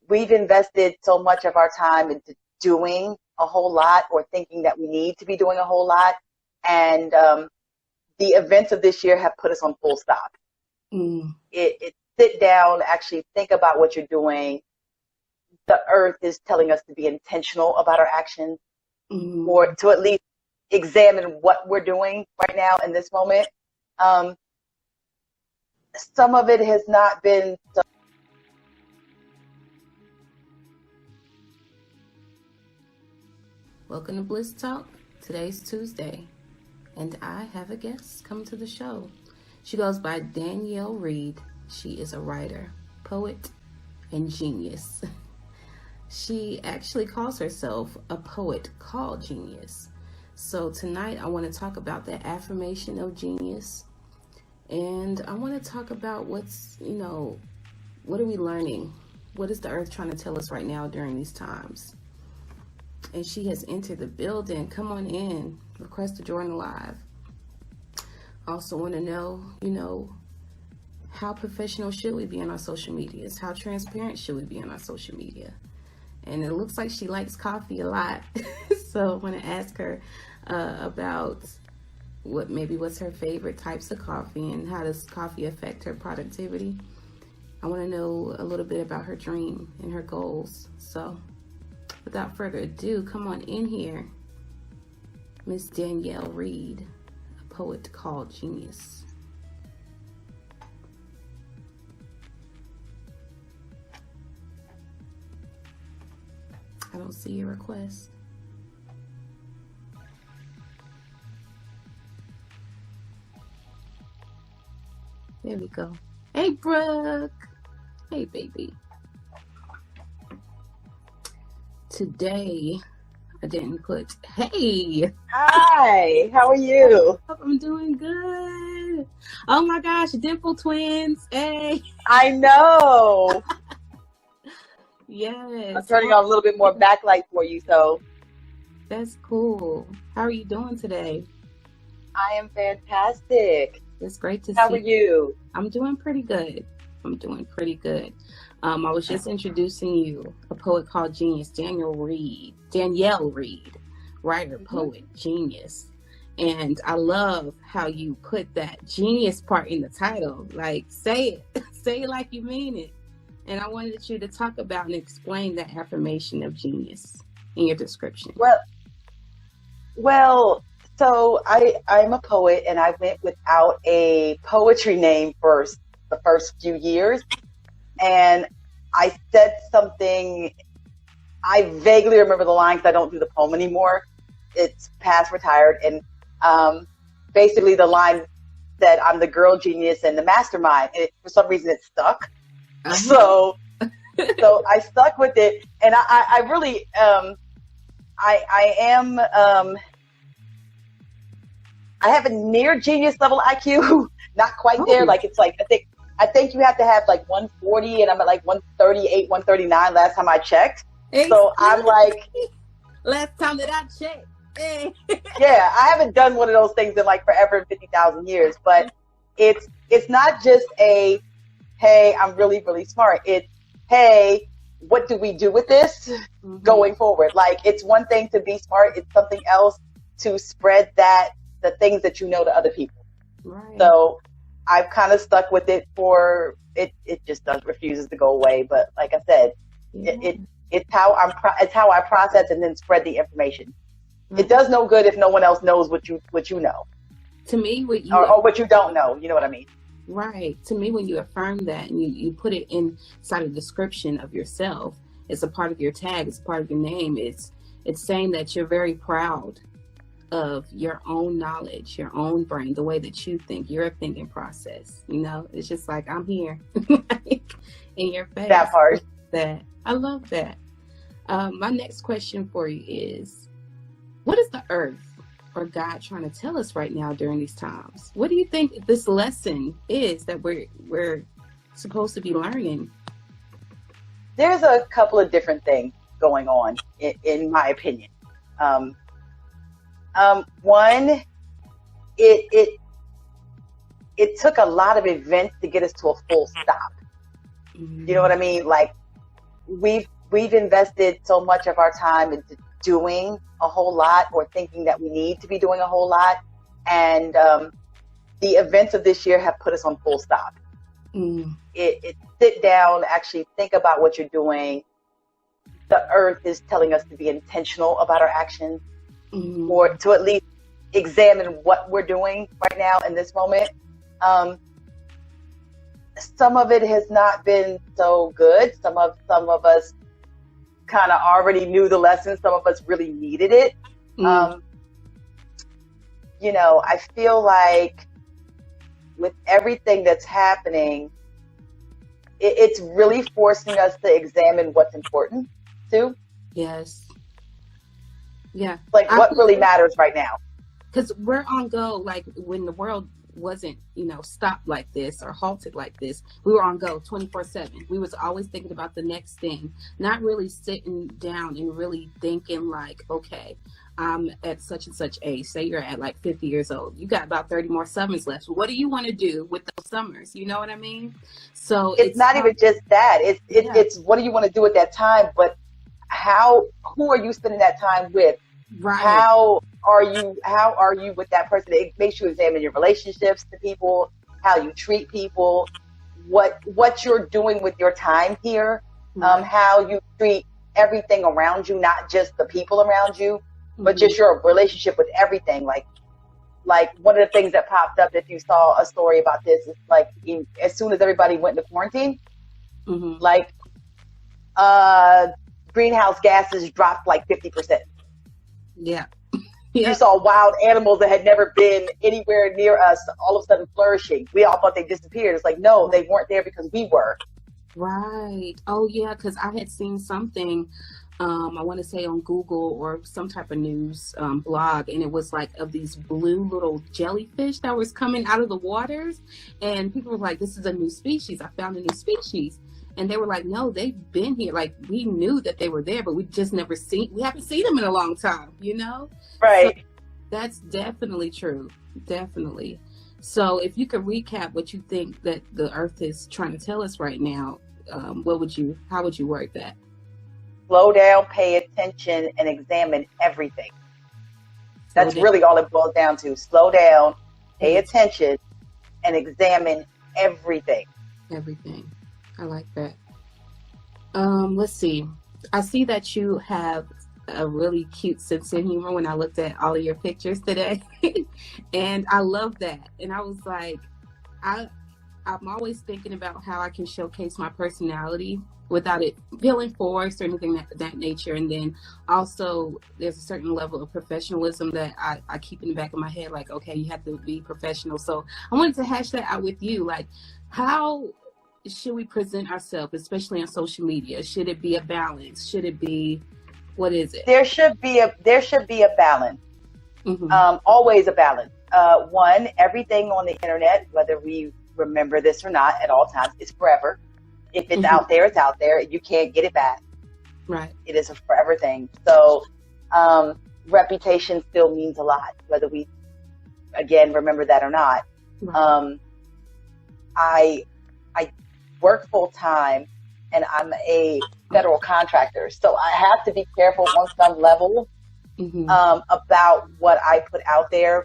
we've invested so much of our time into doing a whole lot or thinking that we need to be doing a whole lot. And the events of this year have put us on full stop. It sit down, actually think about what you're doing. The earth is telling us to be intentional about our actions, or to at least examine what we're doing right now in this moment. Some of it has not been so. Welcome to Bliss Talk. Today's Tuesday, and I have a guest come to the show. She goes by Danielle Reed. She is a writer, poet, and genius. She actually calls herself a poet called genius. So tonight I want to talk about the affirmation of genius. And I want to talk about what are we learning? What is the earth trying to tell us right now during these times? And she has entered the building. Come on in. Request to join live. Also want to know, how professional should we be on our social medias? How transparent should we be on our social media? And it looks like she likes coffee a lot. So I want to ask her about what's her favorite types of coffee and how does coffee affect her productivity. I want to know a little bit about her dream and her goals. So without further ado, come on in here, Miss Danielle Reed, a poet called genius. I don't see your request. There we go. Hey, Brooke. Hey, baby. Today, I didn't put, hey. Hi, how are you? I'm doing good. Oh my gosh, dimple twins. Hey. I know. Yes. I'm turning on a little bit more backlight for you, so. That's cool. How are you doing today? I am fantastic. It's great to see. How are you? I'm doing pretty good. I was just introducing you, a poet called genius, Danielle Reed, writer, poet, genius. And I love how you put that genius part in the title. Like, say it like you mean it. And I wanted you to talk about and explain that affirmation of genius in your description. Well, so I'm a poet, and I went without a poetry name for the first few years. And I said something, I vaguely remember the line because I don't do the poem anymore. It's past retired. And basically the line said, I'm the girl genius and the mastermind. And for some reason it stuck. So I stuck with it, and I really, I am, I have a near genius level IQ, not quite there. Like, it's like, I think you have to have like 140, and I'm at like 138, 139 last time I checked. Exactly. So I'm like, last time that I checked. Hey. Yeah, I haven't done one of those things in like forever and 50,000 years, but it's not just a, hey, I'm really, really smart. It's, hey, what do we do with this going forward? Like, it's one thing to be smart. It's something else to spread the things that you know to other people. Right. So I've kind of stuck with it it just refuses to go away. But like I said, it's how I process and then spread the information. Right. It does no good if no one else knows what you know. To me, or what you don't know. You know what I mean? Right. To me, when you affirm that and you put it inside a description of yourself, it's a part of your tag, it's a part of your name. It's saying that you're very proud of your own knowledge, your own brain, the way that you think, your thinking process. It's just like, I'm here in your face. That part. I love that. My next question for you is, what is the earth or God trying to tell us right now during these times? What do you think this lesson is that we're supposed to be learning? There's a couple of different things going on, in my opinion. One, it took a lot of events to get us to a full stop. You know what I mean? Like, we've invested so much of our time into doing a whole lot or thinking that we need to be doing a whole lot. And the events of this year have put us on full stop. It sit down, actually think about what you're doing. The earth is telling us to be intentional about our actions, or to at least examine what we're doing right now in this moment. Some of it has not been so good. Some of us kind of already knew the lesson. Some of us really needed it. You know, I feel like with everything that's happening, it's really forcing us to examine what's important too. Yes. Yeah. Like what really matters right now. Because we're on go, like when the world wasn't, you know, stopped like this or halted like this, we were on go 24/7. We was always thinking about the next thing, not really sitting down and really thinking like, okay, I'm at such and such age. Say you're at like 50 years old. You got about 30 more summers left. What do you want to do with those summers? You know what I mean? So it's not even just that. It's what do you want to do at that time, but who are you spending that time with? Right. How are you with that person? It makes you examine your relationships to people, how you treat people, what you're doing with your time here, how you treat everything around you, not just the people around you, but just your relationship with everything. Like one of the things that popped up, if you saw a story about this, is like as soon as everybody went into quarantine, like greenhouse gases dropped like 50%. Yeah. You saw wild animals that had never been anywhere near us all of a sudden flourishing. We all thought they disappeared. It's like, no, they weren't there because we were. Right. Oh, yeah, because I had seen something, I want to say on Google or some type of news blog, and it was like of these blue little jellyfish that was coming out of the waters. And people were like, this is a new species. I found a new species. And they were like, no, they've been here. Like, we knew that they were there, but we haven't seen them in a long time, you know? Right. So that's definitely true. Definitely. So if you could recap what you think that the earth is trying to tell us right now, how would you word that? Slow down, pay attention, and examine everything. That's really all it boils down to. Slow down, pay attention, and examine everything. Everything. I like that. Let's see. I see that you have a really cute sense of humor when I looked at all of your pictures today. And I love that. And I was like, I'm always thinking about how I can showcase my personality without it feeling forced or anything that nature. And then also there's a certain level of professionalism that I keep in the back of my head, like, okay, you have to be professional. So I wanted to hash that out with you. Like, how should we present ourselves, especially on social media? Should it be a balance? Should it be, what is it? There should be a balance. Always a balance. One, everything on the internet, whether we remember this or not at all times, is forever. If it's out there, it's out there. You can't get it back. Right. It is a forever thing. So reputation still means a lot, whether we, again, remember that or not. Right. I work full time, and I'm a federal contractor, so I have to be careful on some level about what I put out there.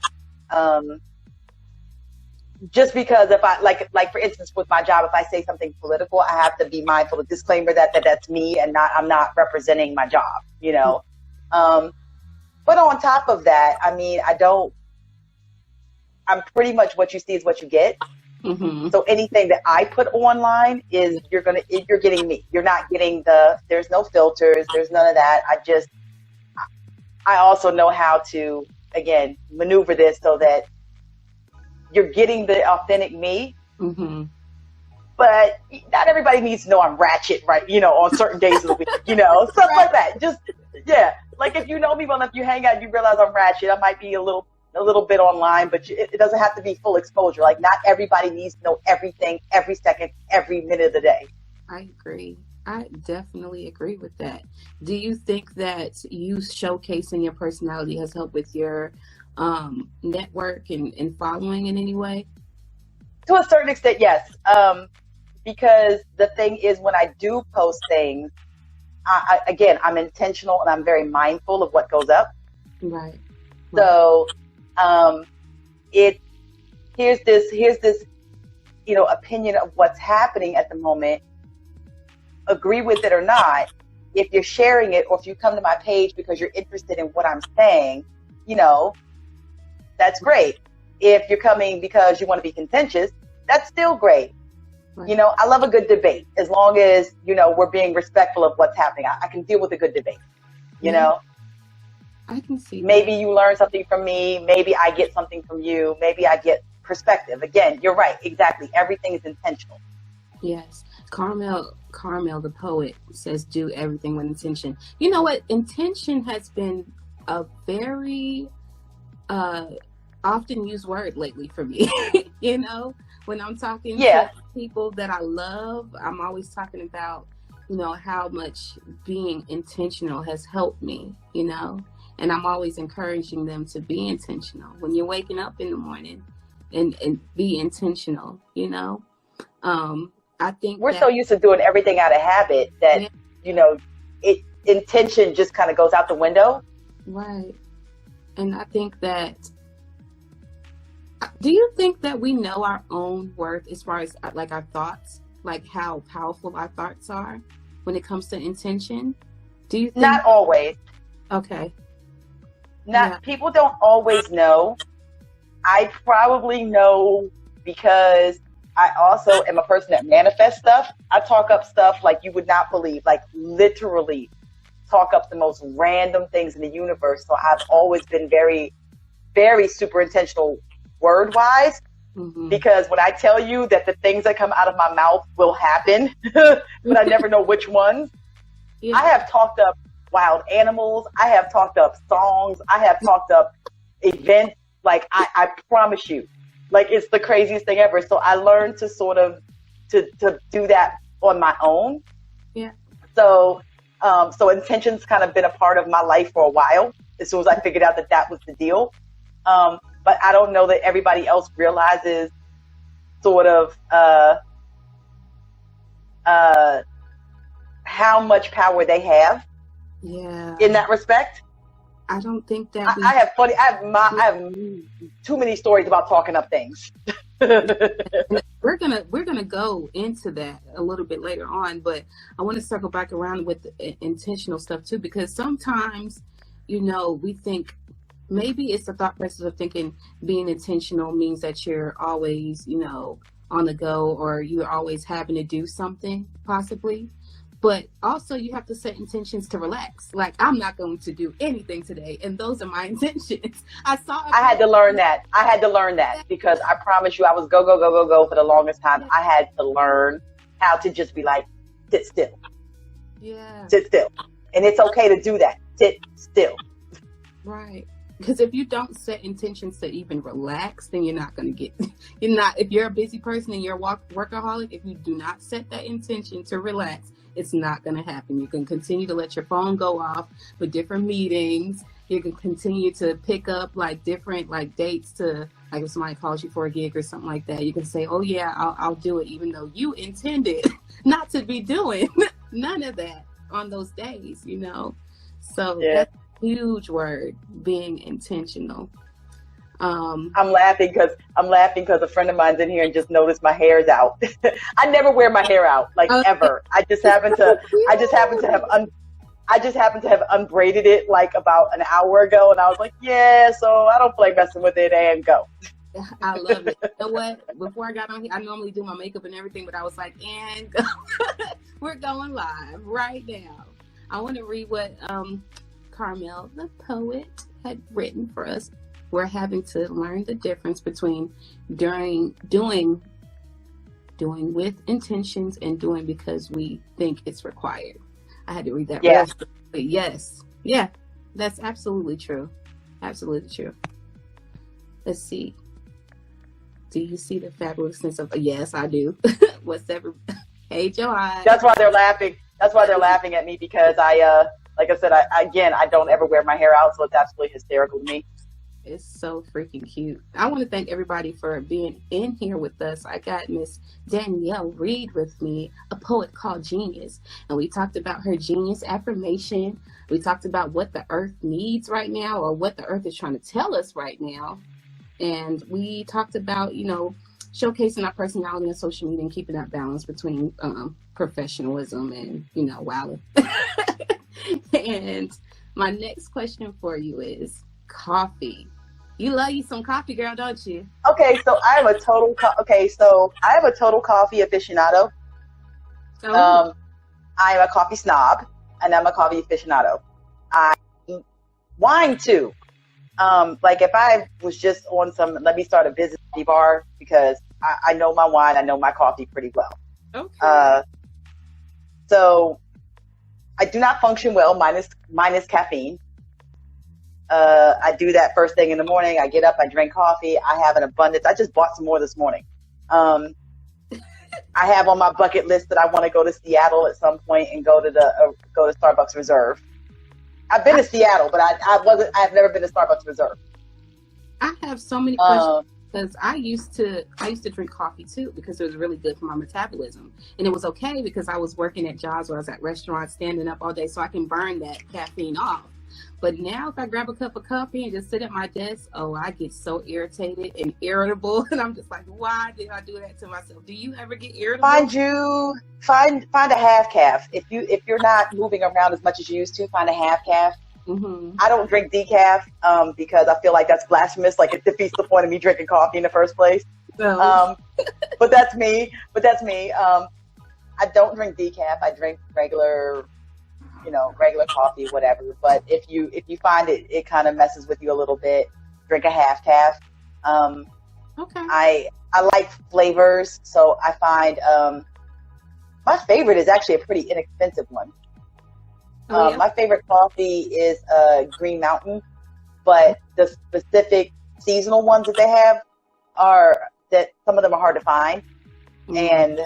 Just because if I like for instance with my job, if I say something political, I have to be mindful of disclaimer that that's me and I'm not representing my job, you know. But on top of that, I mean, I'm pretty much what you see is what you get. So anything that I put online is you're getting me. You're not getting there's no filters, there's none of that. I also know how to, again, maneuver this so that you're getting the authentic me, but not everybody needs to know I'm ratchet, right? You know, on certain days of the week, you know, stuff like that. Just, yeah. Like if you know me well enough, you hang out, you realize I'm ratchet. I might be a little bit online, but it doesn't have to be full exposure. Like not everybody needs to know everything, every second, every minute of the day. I agree. I definitely agree with that. Do you think that you showcasing your personality has helped with your network and following in any way? To a certain extent, yes. Because the thing is, when I do post things, again, I'm intentional and I'm very mindful of what goes up. Right. So, here's this, opinion of what's happening at the moment. Agree with it or not. If you're sharing it, or if you come to my page because you're interested in what I'm saying, that's great. If you're coming because you want to be contentious, that's still great. Right. I love a good debate as long as, we're being respectful of what's happening. I can deal with a good debate, I can see maybe you learn something from me. Maybe I get something from you. Maybe I get perspective. Again, you're right. Exactly. Everything is intentional. Yes. Carmel, the poet, says do everything with intention. You know what? Intention has been a very often used word lately for me. When I'm talking to people that I love, I'm always talking about, how much being intentional has helped me, and I'm always encouraging them to be intentional when you're waking up in the morning and be intentional, I think we're so used to doing everything out of habit that, intention just kind of goes out the window. Right. And I think that, do you think that we know our own worth as far as like our thoughts, like how powerful our thoughts are when it comes to intention? Do you think? Not always. Okay. People don't always know. I probably know because I also am a person that manifests stuff. I talk up stuff like you would not believe, like literally talk up the most random things in the universe. So I've always been very, very super intentional word-wise, because when I tell you that the things that come out of my mouth will happen, but I never know which ones. Yeah. I have talked up wild animals. I have talked up songs. I have talked up events. Like I promise you, like it's the craziest thing ever. So I learned to sort of to do that on my own. Yeah. So intention's kind of been a part of my life for a while. As soon as I figured out that was the deal. But I don't know that everybody else realizes sort of how much power they have. Yeah. In that respect. I don't think that I have too many stories about talking up things. We're gonna go into that a little bit later on, but I want to circle back around with the intentional stuff too, because sometimes, we think maybe it's the thought process of thinking being intentional means that you're always, on the go, or you're always having to do something possibly. But also you have to set intentions to relax. Like, I'm not going to do anything today. And those are my intentions. I had to learn that. Because I promise you I was go for the longest time. I had to learn how to just be like, sit still. Yeah. Sit still. And it's okay to do that. Sit still. Right. Because if you don't set intentions to even relax, then you're not going to if you're a busy person and you're a workaholic, if you do not set that intention to relax, it's not going to happen. You can continue to let your phone go off with different meetings. You can continue to pick up like different like dates to, like if somebody calls you for a gig or something like that, you can say, oh yeah, I'll do it, even though you intended not to be doing none of that on those days, So that's a huge word, being intentional. I'm laughing because a friend of mine's in here and just noticed my hair's out. I never wear my hair out, like ever. I just happen to have unbraided it like about an hour ago, and I was like, yeah, so I don't feel like messing with it, and go. I love it. You know what? Before I got on here, I normally do my makeup and everything, but I was like, and go. We're going live right now. I want to read what Carmel, the poet, had written for us. We're having to learn the difference between doing with intentions and doing because we think it's required. I had to read that. Yeah. Yes. Yeah, that's absolutely true. Absolutely true. Let's see. Do you see the fabulousness of? Yes, I do. What's ever? Hey, Joanne. That's why they're laughing. That's why they're laughing at me, because like I said, I don't ever wear my hair out, so it's absolutely hysterical to me. It's so freaking cute. I want to thank everybody for being in here with us. I got Miss Danielle Reed with me, a poet called Genius. And we talked about her genius affirmation. We talked about what the earth needs right now, or what the earth is trying to tell us right now. And we talked about, showcasing our personality on social media and keeping that balance between professionalism and, wow. And my next question for you is coffee. You love you some coffee, girl, don't you? Okay, so I am a total coffee aficionado. Oh. I am a coffee snob, and I'm a coffee aficionado. I wine too. Like if I was just on let me start a business bar, because I know my wine, I know my coffee pretty well. Okay. So I do not function well minus caffeine. I do that first thing in the morning. I get up, I drink coffee. I have an abundance. I just bought some more this morning. I have on my bucket list that I want to go to Seattle at some point and go to Starbucks Reserve. I've been to Seattle, but I've never been to Starbucks Reserve. I have so many questions because I used to drink coffee too, because it was really good for my metabolism, and it was okay because I was working at jobs where I was at restaurants standing up all day, so I can burn that caffeine off. But now if I grab a cup of coffee and just sit at my desk, I get so irritated and irritable, and I'm just like, why did I do that to myself? Do you ever get irritable? Find a half calf. If you're not moving around as much as you used to, find a half calf. Mm-hmm. I don't drink decaf because I feel like that's blasphemous. Like it defeats the point of me drinking coffee in the first place. So. But that's me. I don't drink decaf. I drink regular coffee, whatever. But if you find it kind of messes with you a little bit, drink a half calf. Okay. I like flavors, so I find my favorite is actually a pretty inexpensive one. Yeah. My favorite coffee is Green Mountain, but the specific seasonal ones that they have some of them are hard to find. Mm-hmm. And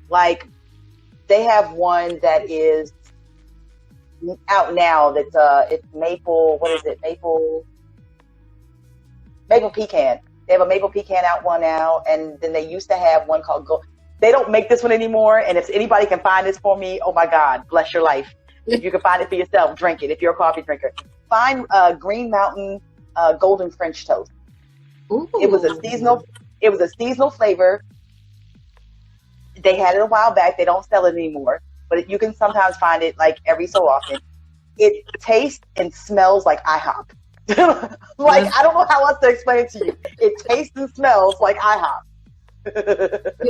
like they have one that is out now that's it's maple, what is it? Maple pecan. They have a maple pecan out one now, and then they used to have one called They don't make this one anymore, and if anybody can find this for me, oh my God, bless your life. If you can find it for yourself, drink it. If you're a coffee drinker, find Green Mountain Golden French Toast. Ooh. It was a seasonal flavor. They had it a while back. They don't sell it anymore, but you can sometimes find it like every so often. It tastes and smells like IHOP. I don't know how else to explain it to you. It tastes and smells like IHOP.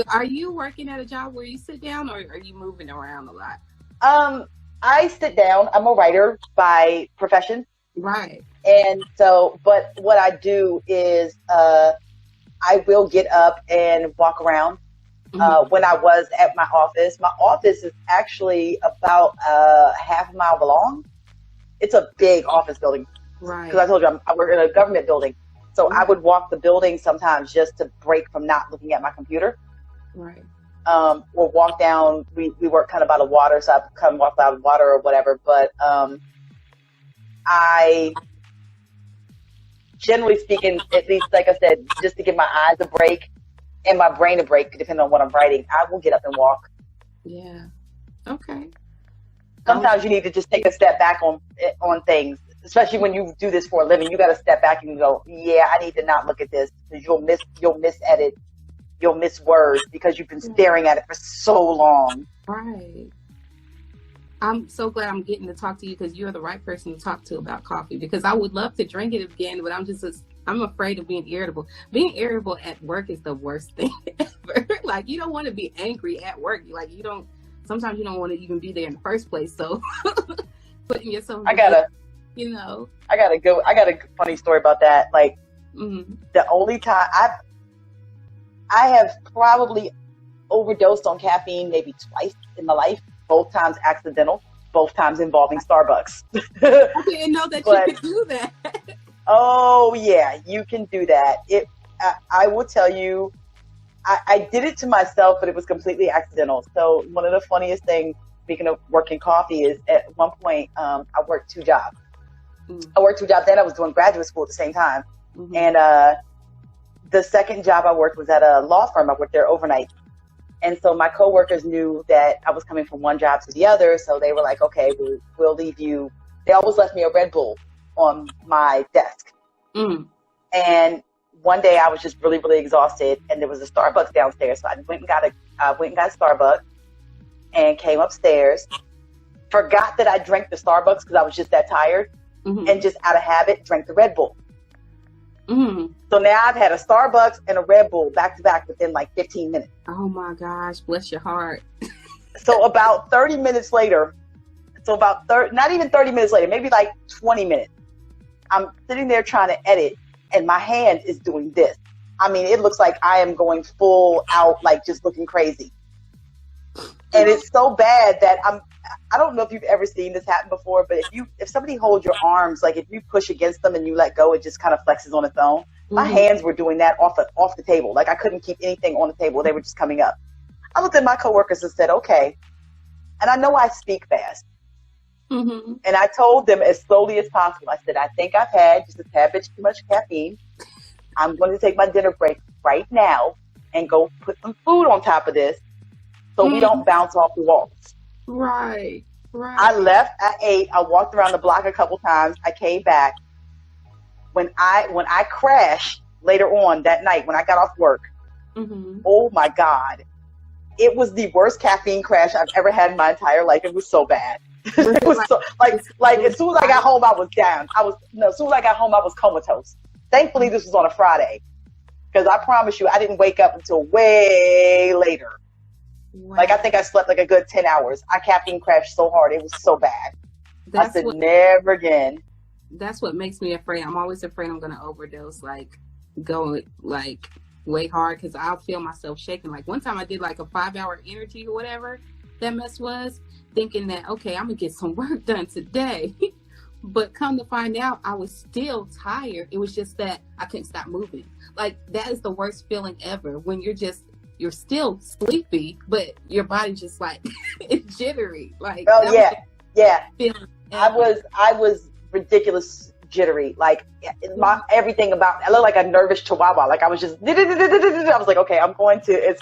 Are you working at a job where you sit down, or are you moving around a lot? I sit down. I'm a writer by profession. Right. And so, but what I do is I will get up and walk around. Mm-hmm. When I was at my office is actually about half a mile long. It's a big office building. Right. Because I told you I work in a government building. So I would walk the building sometimes just to break from not looking at my computer. Right. Or walk down. We work kind of by the water, so I come walk by the water or whatever. But I, generally speaking, at least like I said, just to give my eyes a break and my brain a break, depending on what I'm writing, I will get up and walk. Yeah. Okay. Sometimes you need to just take a step back on things. Especially when you do this for a living, you got to step back and go, yeah, I need to not look at this, because you'll miss edit, you'll miss words because you've been staring at it for so long. Right. I'm so glad I'm getting to talk to you, because you're the right person to talk to about coffee, because I would love to drink it again, but I'm afraid of being irritable. Being irritable at work is the worst thing ever. Like, you don't want to be angry at work. Sometimes you don't want to even be there in the first place. So putting yourself I got a funny story about that. Like, the only time I have probably overdosed on caffeine maybe twice in my life, both times accidental, both times involving Starbucks. I didn't know that you could do that. Oh yeah, you can do that. I will tell you, I did it to myself, but it was completely accidental. So one of the funniest things, speaking of working coffee, is at one point I worked 2 jobs. I worked 2 jobs, and I was doing graduate school at the same time. Mm-hmm. And the second job I worked was at a law firm. I worked there overnight. And so my coworkers knew that I was coming from one job to the other. So they were like, okay, we'll leave you. They always left me a Red Bull on my desk. Mm. And one day I was just really, really exhausted, and there was a Starbucks downstairs. So I went and got a Starbucks and came upstairs. Forgot that I drank the Starbucks because I was just that tired, Mm-hmm. and just out of habit drank the Red Bull. Mm. So now I've had a Starbucks and a Red Bull back to back within like 15 minutes. Oh my gosh, bless your heart. So about 30 minutes later, not even 30 minutes later, maybe like 20 minutes, I'm sitting there trying to edit, and my hand is doing this. I mean, it looks like I am going full out, like just looking crazy. And it's so bad that I don't know if you've ever seen this happen before, but if somebody holds your arms, like if you push against them and you let go, it just kind of flexes on its own. Mm-hmm. My hands were doing that off the table. Like I couldn't keep anything on the table. They were just coming up. I looked at my coworkers and said, okay. And I know I speak fast. Mm-hmm. And I told them as slowly as possible. I said, I think I've had just a tad bit too much caffeine. I'm going to take my dinner break right now and go put some food on top of this so we don't bounce off the walls. Right. I left, I ate, I walked around the block a couple times. I came back. When I crashed later on that night, when I got off work, Mm-hmm. oh my God, it was the worst caffeine crash I've ever had in my entire life. It was so bad. It was so like as soon as I got home, I was down. As soon as I got home, I was comatose. Thankfully, this was on a Friday, because I promise you, I didn't wake up until way later. Wow. Like I think I slept like a good 10 hours. I caffeine crashed so hard, it was so bad. I said never again. That's what makes me afraid. I'm always afraid I'm going to overdose, like go like way hard, because I'll feel myself shaking. Like one time I did like a 5-hour energy or whatever that mess was, thinking that, okay, I'm going to get some work done today. But come to find out, I was still tired. It was just that I couldn't stop moving. Like that is the worst feeling ever, when you're still sleepy, but your body just like it's jittery. Like oh yeah. I was ridiculous jittery. Like everything about, I looked like a nervous chihuahua. Like I was just, I was like, okay, I'm going to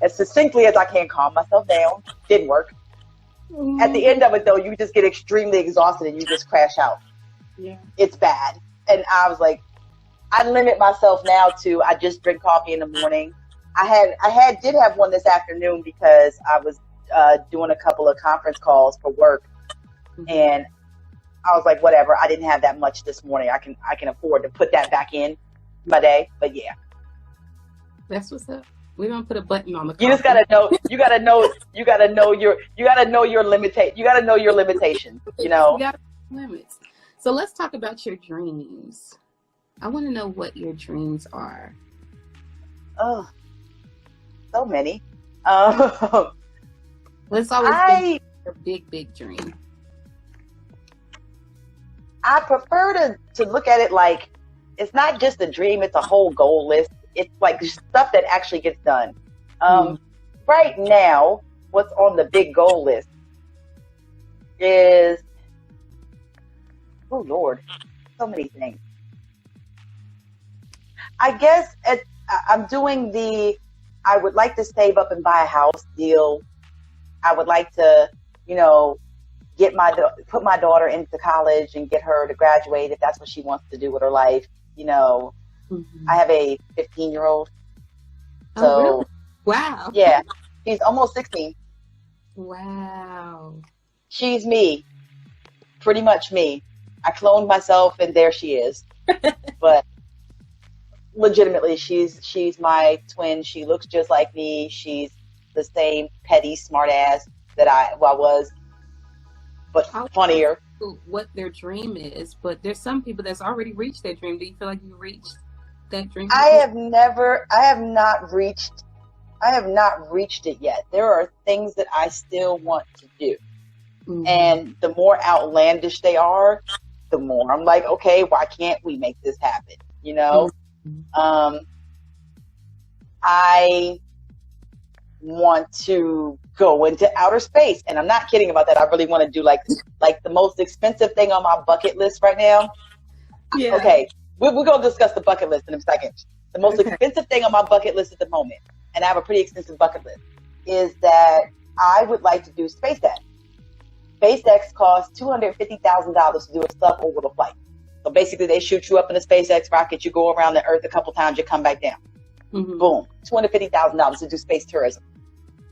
as succinctly as I can calm myself down. Didn't work. Mm-hmm. At the end of it though, you just get extremely exhausted and you just crash out. Yeah, it's bad. And I was like, I limit myself now to, I just drink coffee in the morning. I did have one this afternoon because I was doing a couple of conference calls for work, mm-hmm. and I was like, whatever. I didn't have that much this morning. I can afford to put that back in my day. But yeah, that's what's up. We're gonna put a button on the coffee. You just gotta know. You gotta know your limitations. You know. You got limits. So let's talk about your dreams. I want to know what your dreams are. Oh. So many. Let's always be a big dream. I prefer to look at it like it's not just a dream, it's a whole goal list. It's like stuff that actually gets done. Right now, what's on the big goal list is, oh Lord, so many things. I guess I'm doing I would like to save up and buy a house deal. I would like to, put my daughter into college and get her to graduate if that's what she wants to do with her life. Mm-hmm. I have a 15-year-old. So, oh, really? Wow. Yeah, she's almost 16. Wow. She's me, pretty much me. I cloned myself and there she is. But legitimately, she's my twin. She looks just like me. She's the same petty smartass that I was, but funnier. What their dream is, but there's some people that's already reached their dream. Do you feel like you reached that dream? I have not reached it yet. There are things that I still want to do. Mm-hmm. And the more outlandish they are, the more I'm like, okay, why can't we make this happen? Mm-hmm. want to go into outer space. And I'm not kidding about that. I really want to do like the most expensive thing on my bucket list right now. Yeah. Okay. We're going to discuss the bucket list in a second. The most expensive thing on my bucket list at the moment, and I have a pretty extensive bucket list, is that I would like to do SpaceX. SpaceX costs $250,000 to do a suborbital flight. So basically, they shoot you up in a SpaceX rocket, you go around the Earth a couple times, you come back down. Mm-hmm. Boom. $250,000 to do space tourism.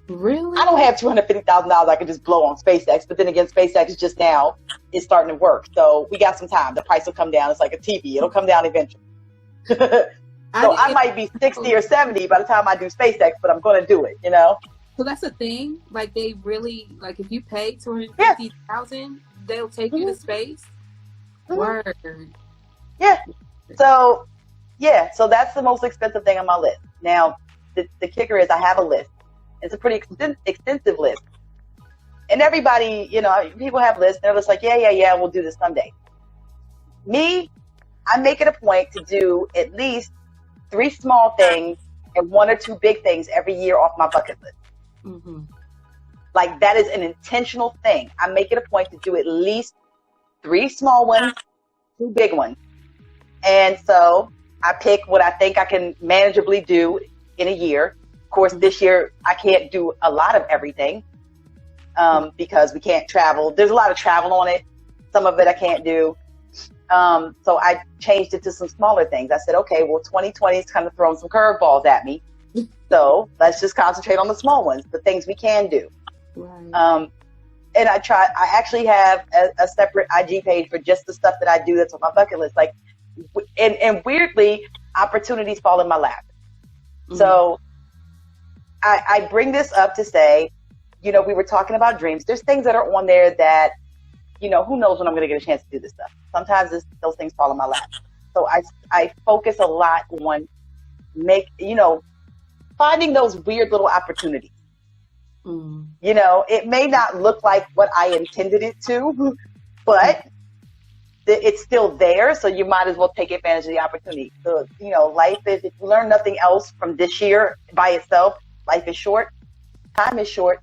Really? I don't have $250,000 I can just blow on SpaceX, but then again, SpaceX just now is starting to work. So we got some time. The price will come down. It's like a TV. It'll come down eventually. So I might be 60 or 70 by the time I do SpaceX, but I'm going to do it, you know? So that's the thing. Like, they really, like, if you pay $250,000, they'll take you to space. Mm-hmm. Word. Yeah. So that's the most expensive thing on my list. Now, the kicker is I have a list. It's a pretty extensive list. And everybody, you know, people have lists. They're just like, yeah, we'll do this someday. Me, I make it a point to do at least 3 small things and 1 or 2 big things every year off my bucket list. Mm-hmm. Like, that is an intentional thing. I make it a point to do at least 3 small ones, 2 big ones. And so I pick what I think I can manageably do in a year. Of course, this year I can't do a lot of everything because we can't travel. There's a lot of travel on it. Some of it I can't do. So I changed it to some smaller things. I said, okay, well, 2020 is kind of throwing some curveballs at me. So let's just concentrate on the small ones, the things we can do. Right. And I actually have a separate IG page for just the stuff that I do that's on my bucket list. Like, and weirdly, opportunities fall in my lap. Mm-hmm. So I bring this up to say, you know, we were talking about dreams. There's things that are on there that, you know, who knows when I'm going to get a chance to do this stuff. Sometimes those things fall in my lap. So I focus a lot on finding those weird little opportunities. Mm. You know, it may not look like what I intended it to, but it's still there. So you might as well take advantage of the opportunity. So, you know, life is, if you learn nothing else from this year by itself, life is short. Time is short.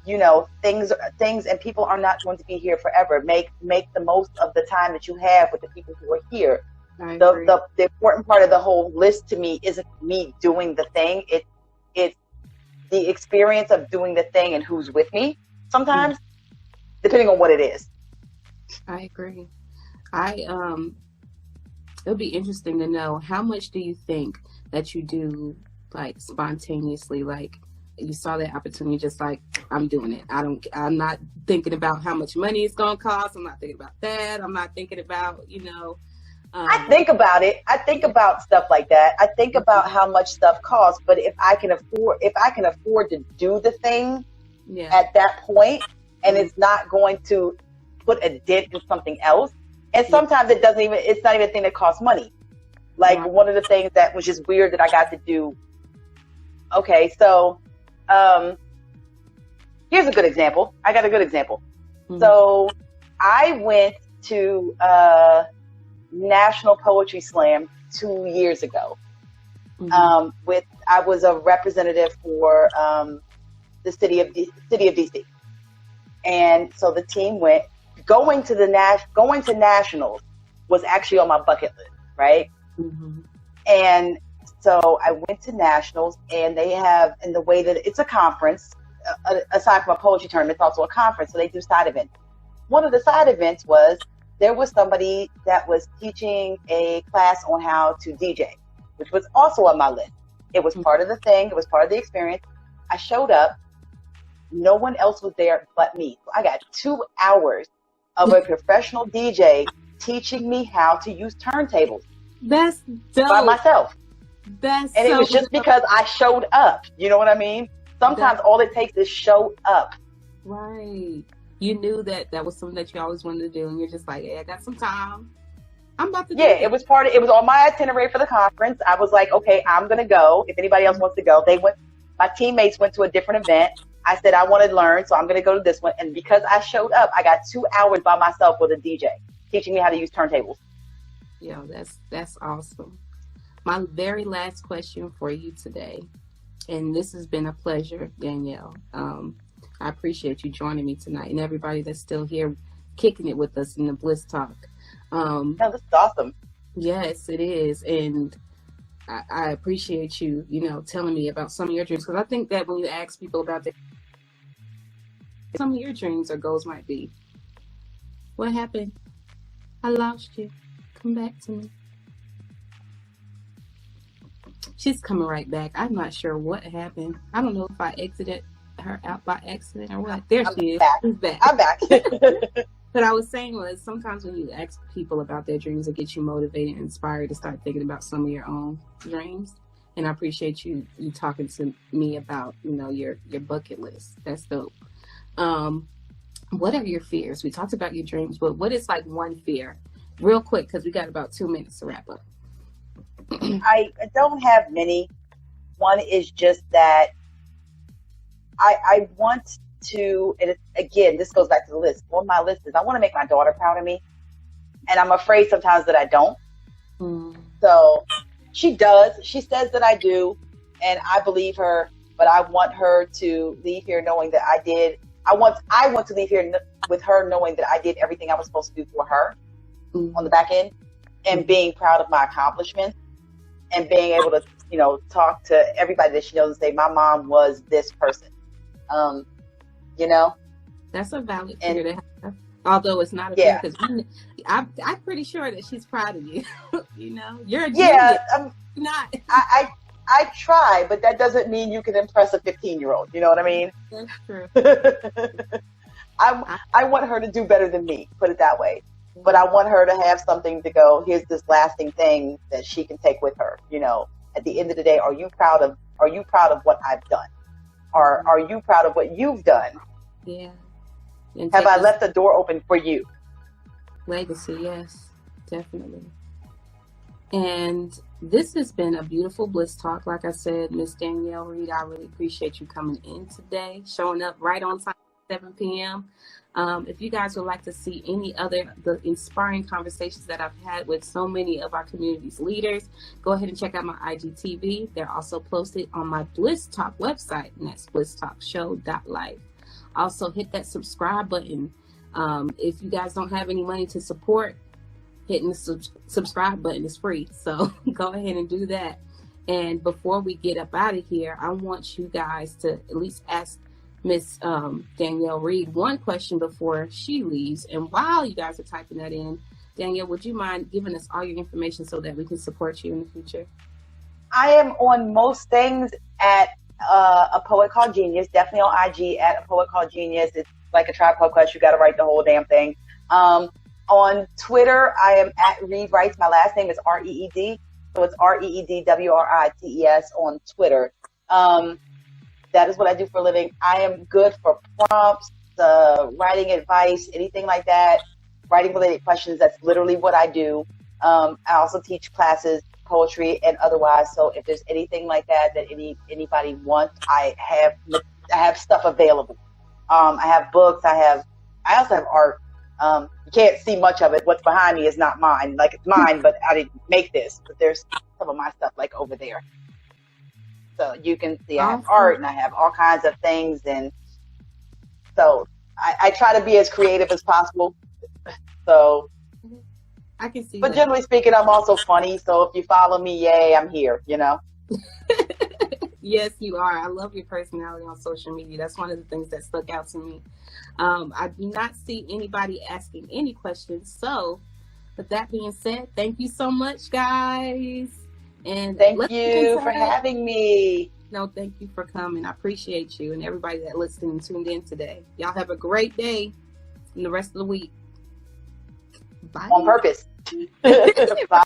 You know, things and people are not going to be here forever. Make the most of the time that you have with the people who are here. The important part of the whole list to me isn't me doing the thing. It's the experience of doing the thing and who's with me sometimes, depending on what it is. I agree. It'll be interesting to know, how much do you think that you do, like, spontaneously, like you saw that opportunity, just like, I'm doing it. I'm not thinking about how much money it's going to cost. I'm not thinking about that. I'm not thinking about, you know, I think about it. I think about stuff like that. I think about how much stuff costs, but if I can afford to do the thing at that point, and it's not going to put a dent in something else. And sometimes it's not even a thing that costs money. Like, one of the things that was just weird that I got to do. Okay. So, here's a good example. I got a good example. Mm-hmm. So I went to, National Poetry Slam 2 years ago. Mm-hmm. I was a representative for the city of DC, and so the team went. Going to nationals was actually on my bucket list, right? Mm-hmm. And so I went to nationals, and they have, in the way that it's a conference, aside from a poetry tournament, it's also a conference, so they do side events. One of the side events was, there was somebody that was teaching a class on how to DJ, which was also on my list. It was part of the thing. It was part of the experience. I showed up. No one else was there but me. So I got 2 hours of a professional DJ teaching me how to use turntables. That's dope. By myself. And it was just because I showed up. You know what I mean? Sometimes all it takes is show up. Right. You knew that was something that you always wanted to do, and you're just like, hey, I got some time. I'm about to do it. It was on my itinerary for the conference. I was like, okay, I'm going to go. If anybody else wants to go, my teammates went to a different event. I said, I want to learn, so I'm going to go to this one. And because I showed up, I got 2 hours by myself with a DJ teaching me how to use turntables. Yeah, that's awesome. My very last question for you today And this has been a pleasure, Danielle. I appreciate you joining me tonight, and everybody that's still here kicking it with us in the Bliss Talk. No, this is awesome. Yes, it is. And I appreciate you, telling me about some of your dreams. Because I think that when you ask people about some of your dreams or goals might be, what happened? I lost you. Come back to me. She's coming right back. I'm not sure what happened. I don't know if I exited her out by accident or what. There she is. She's back. I'm back. But I was saying was sometimes when you ask people about their dreams, it gets you motivated and inspired to start thinking about some of your own dreams. And I appreciate you talking to me about, your bucket list. That's dope. What are your fears? We talked about your dreams, but what is like one fear? Real quick, because we got about 2 minutes to wrap up. I don't have many. One is just that I want to, and again, this goes back to the list. On my list is I want to make my daughter proud of me. And I'm afraid sometimes that I don't. So she does. She says that I do. And I believe her. But I want her to leave here knowing that I did. I want to leave here with her knowing that I did everything I was supposed to do for her on the back end. And being proud of my accomplishments. And being able to, talk to everybody that she knows and say, my mom was this person. That's a valid fear to have. Although it's not a fear, because I'm pretty sure that she's proud of you. You're a genius. Yeah, not. I try, but that doesn't mean you can impress a 15-year-old. You know what I mean? That's true. I want her to do better than me, put it that way. But I want her to have something to go, here's this lasting thing that she can take with her. At the end of the day, are you proud of what I've done? Or are you proud of what you've done? Yeah. Have I left the door open for you? Legacy, yes, definitely. And this has been a beautiful Bliss Talk. Like I said, Miss Danielle Reed, I really appreciate you coming in today, showing up right on time at 7 p.m. If you guys would like to see any other the inspiring conversations that I've had with so many of our community's leaders, go ahead and check out my IGTV. They're also posted on my Bliss Talk website, and that's blisstalkshow.life. Also, hit that subscribe button. If you guys don't have any money to support, hitting the subscribe button is free. So go ahead and do that. And before we get up out of here, I want you guys to at least ask Miss Danielle Reed one question before she leaves. And while you guys are typing that in, Danielle, would you mind giving us all your information so that we can support you in the future? I am on most things at A Poet Called Genius, definitely on IG at A Poet Called Genius. It's like a Tribe Called Quest. You got to write the whole damn thing. On Twitter, I am at Reed Writes. My last name is R-E-E-D. So it's REEDWRITES on Twitter. That is what I do for a living. I am good for prompts, writing advice, anything like that, writing related questions. That's literally what I do. I also teach classes, poetry and otherwise. So if there's anything like that anybody wants, I have stuff available. I have books. I also have art. You can't see much of it. What's behind me is not mine. Like, it's mine, but I didn't make this. But there's some of my stuff like over there. So you can see I have art and I have all kinds of things. And so I try to be as creative as possible. So I can see. But generally speaking, I'm also funny. So if you follow me, yay, I'm here, Yes, you are. I love your personality on social media. That's one of the things that stuck out to me. I do not see anybody asking any questions. So with that being said, thank you so much, guys. And thank you for having me. No, thank you for coming. I appreciate you and everybody that listened and tuned in today. Y'all have a great day and the rest of the week. Bye. On purpose. Bye.